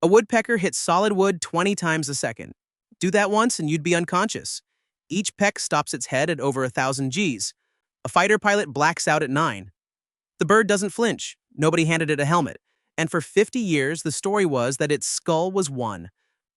A woodpecker hits solid wood 20 times a second. Do that once and you'd be unconscious. Each peck stops its head at over 1,000 Gs. A fighter pilot blacks out at 9. The bird doesn't flinch. Nobody handed it a helmet. And for 50 years, the story was that its skull was one,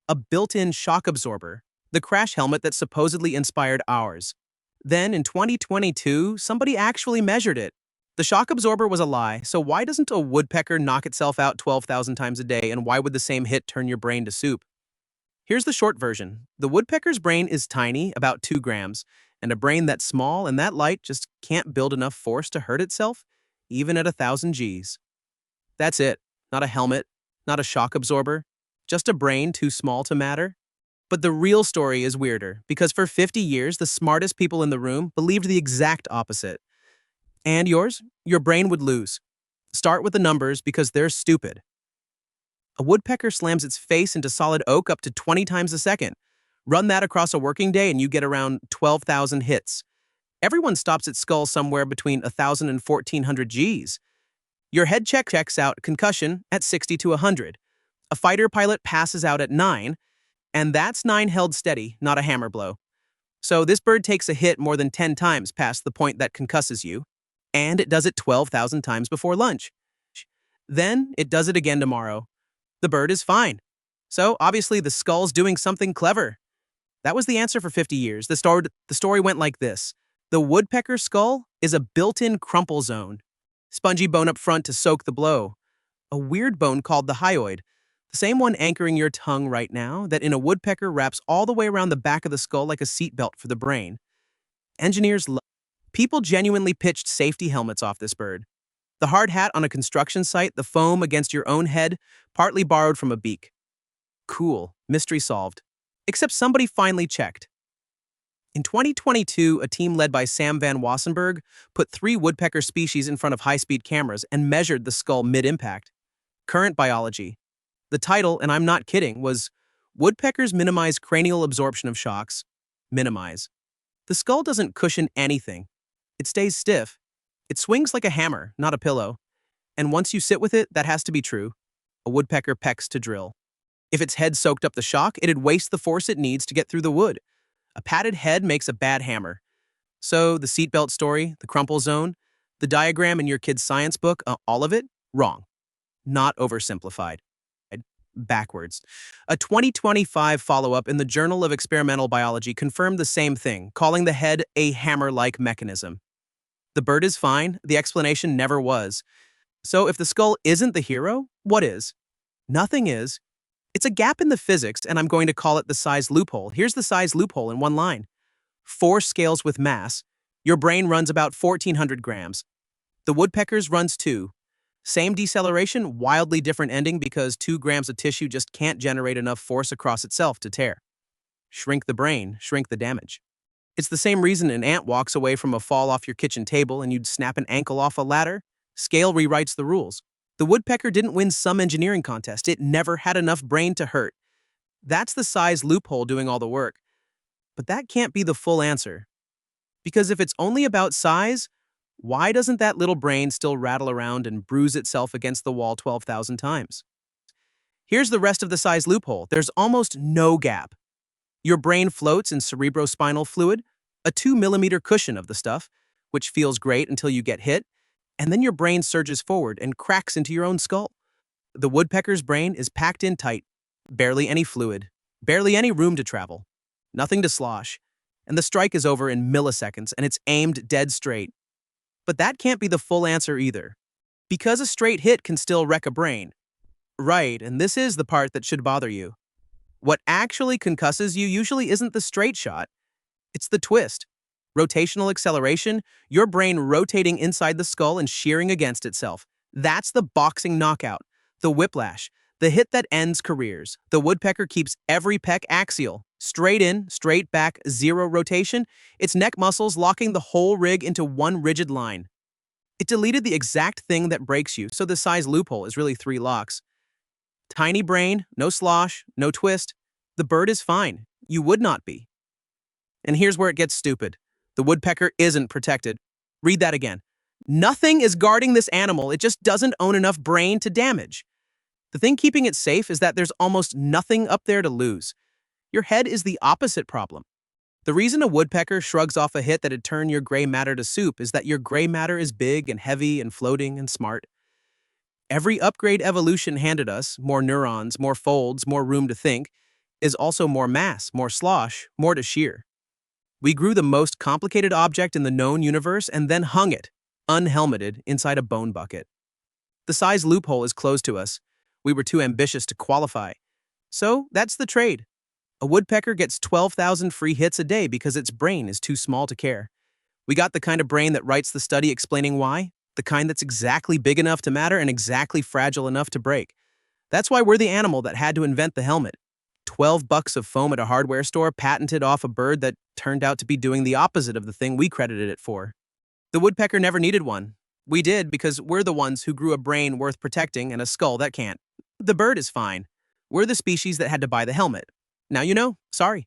a built-in shock absorber, the crash helmet that supposedly inspired ours. Then, in 2022, somebody actually measured it. The shock absorber was a lie, so why doesn't a woodpecker knock itself out 12,000 times a day, and why would the same hit turn your brain to soup? Here's the short version. The woodpecker's brain is tiny, about 2 grams, and a brain that small and that light just can't build enough force to hurt itself, even at 1,000 Gs. That's it. Not a helmet, not a shock absorber, just a brain too small to matter. But the real story is weirder, because for 50 years, the smartest people in the room believed the exact opposite. And yours? Your brain would lose. Start with the numbers because they're stupid. A woodpecker slams its face into solid oak up to 20 times a second. Run that across a working day and you get around 12,000 hits. Everyone stops its skull somewhere between 1,000 and 1,400 Gs. Your head checks out concussion at 60 to 100. A fighter pilot passes out at 9, and that's 9 held steady, not a hammer blow. So this bird takes a hit more than 10 times past the point that concusses you, and it does it 12,000 times before lunch. Then it does it again tomorrow. The bird is fine. So obviously the skull's doing something clever. That was the answer for 50 years. The story went like this. The woodpecker skull is a built-in crumple zone. Spongy bone up front to soak the blow. A weird bone called the hyoid, the same one anchoring your tongue right now, that in a woodpecker wraps all the way around the back of the skull like a seatbelt for the brain. People genuinely pitched safety helmets off this bird. The hard hat on a construction site, the foam against your own head, partly borrowed from a beak. Cool, mystery solved. Except somebody finally checked. In 2022, a team led by Sam Van Wassenbergh put 3 woodpecker species in front of high-speed cameras and measured the skull mid-impact. Current biology. The title, and I'm not kidding, was Woodpeckers Minimize Cranial Absorption of Shocks. Minimize. The skull doesn't cushion anything. It stays stiff. It swings like a hammer, not a pillow. And once you sit with it, that has to be true. A woodpecker pecks to drill. If its head soaked up the shock, it'd waste the force it needs to get through the wood. A padded head makes a bad hammer. So the seatbelt story, the crumple zone, the diagram in your kid's science book, all of it, wrong. Not oversimplified. Backwards. A 2025 follow-up in the Journal of Experimental Biology confirmed the same thing, calling the head a hammer-like mechanism. The bird is fine, the explanation never was. So if the skull isn't the hero, what is? Nothing is. It's a gap in the physics, and I'm going to call it the size loophole. Here's the size loophole in one line. 4 scales with mass. Your brain runs about 1,400 grams. The woodpecker's runs 2. Same deceleration, wildly different ending because 2 grams of tissue just can't generate enough force across itself to tear. Shrink the brain, shrink the damage. It's the same reason an ant walks away from a fall off your kitchen table and you'd snap an ankle off a ladder. Scale rewrites the rules. The woodpecker didn't win some engineering contest. It never had enough brain to hurt. That's the size loophole doing all the work. But that can't be the full answer. Because if it's only about size, why doesn't that little brain still rattle around and bruise itself against the wall 12,000 times? Here's the rest of the size loophole. There's almost no gap. Your brain floats in cerebrospinal fluid, a 2-millimeter cushion of the stuff, which feels great until you get hit, and then your brain surges forward and cracks into your own skull. The woodpecker's brain is packed in tight, barely any fluid, barely any room to travel, nothing to slosh, and the strike is over in milliseconds and it's aimed dead straight. But that can't be the full answer either, because a straight hit can still wreck a brain. Right, and this is the part that should bother you. What actually concusses you usually isn't the straight shot, it's the twist. Rotational acceleration, your brain rotating inside the skull and shearing against itself. That's the boxing knockout, the whiplash, the hit that ends careers. The woodpecker keeps every peck axial, straight in, straight back, 0 rotation, its neck muscles locking the whole rig into one rigid line. It deleted the exact thing that breaks you, so the size loophole is really 3 locks. Tiny brain, no slosh, no twist. The bird is fine. You would not be. And here's where it gets stupid. The woodpecker isn't protected. Read that again. Nothing is guarding this animal. It just doesn't own enough brain to damage. The thing keeping it safe is that there's almost nothing up there to lose. Your head is the opposite problem. The reason a woodpecker shrugs off a hit that'd turn your gray matter to soup is that your gray matter is big and heavy and floating and smart. Every upgrade evolution handed us, more neurons, more folds, more room to think, is also more mass, more slosh, more to shear. We grew the most complicated object in the known universe and then hung it, unhelmeted, inside a bone bucket. The size loophole is closed to us. We were too ambitious to qualify. So that's the trade. A woodpecker gets 12,000 free hits a day because its brain is too small to care. We got the kind of brain that writes the study explaining why, the kind that's exactly big enough to matter and exactly fragile enough to break. That's why we're the animal that had to invent the helmet. $12 of foam at a hardware store patented off a bird that turned out to be doing the opposite of the thing we credited it for. The woodpecker never needed one. We did because we're the ones who grew a brain worth protecting and a skull that can't. The bird is fine. We're the species that had to buy the helmet. Now you know, sorry.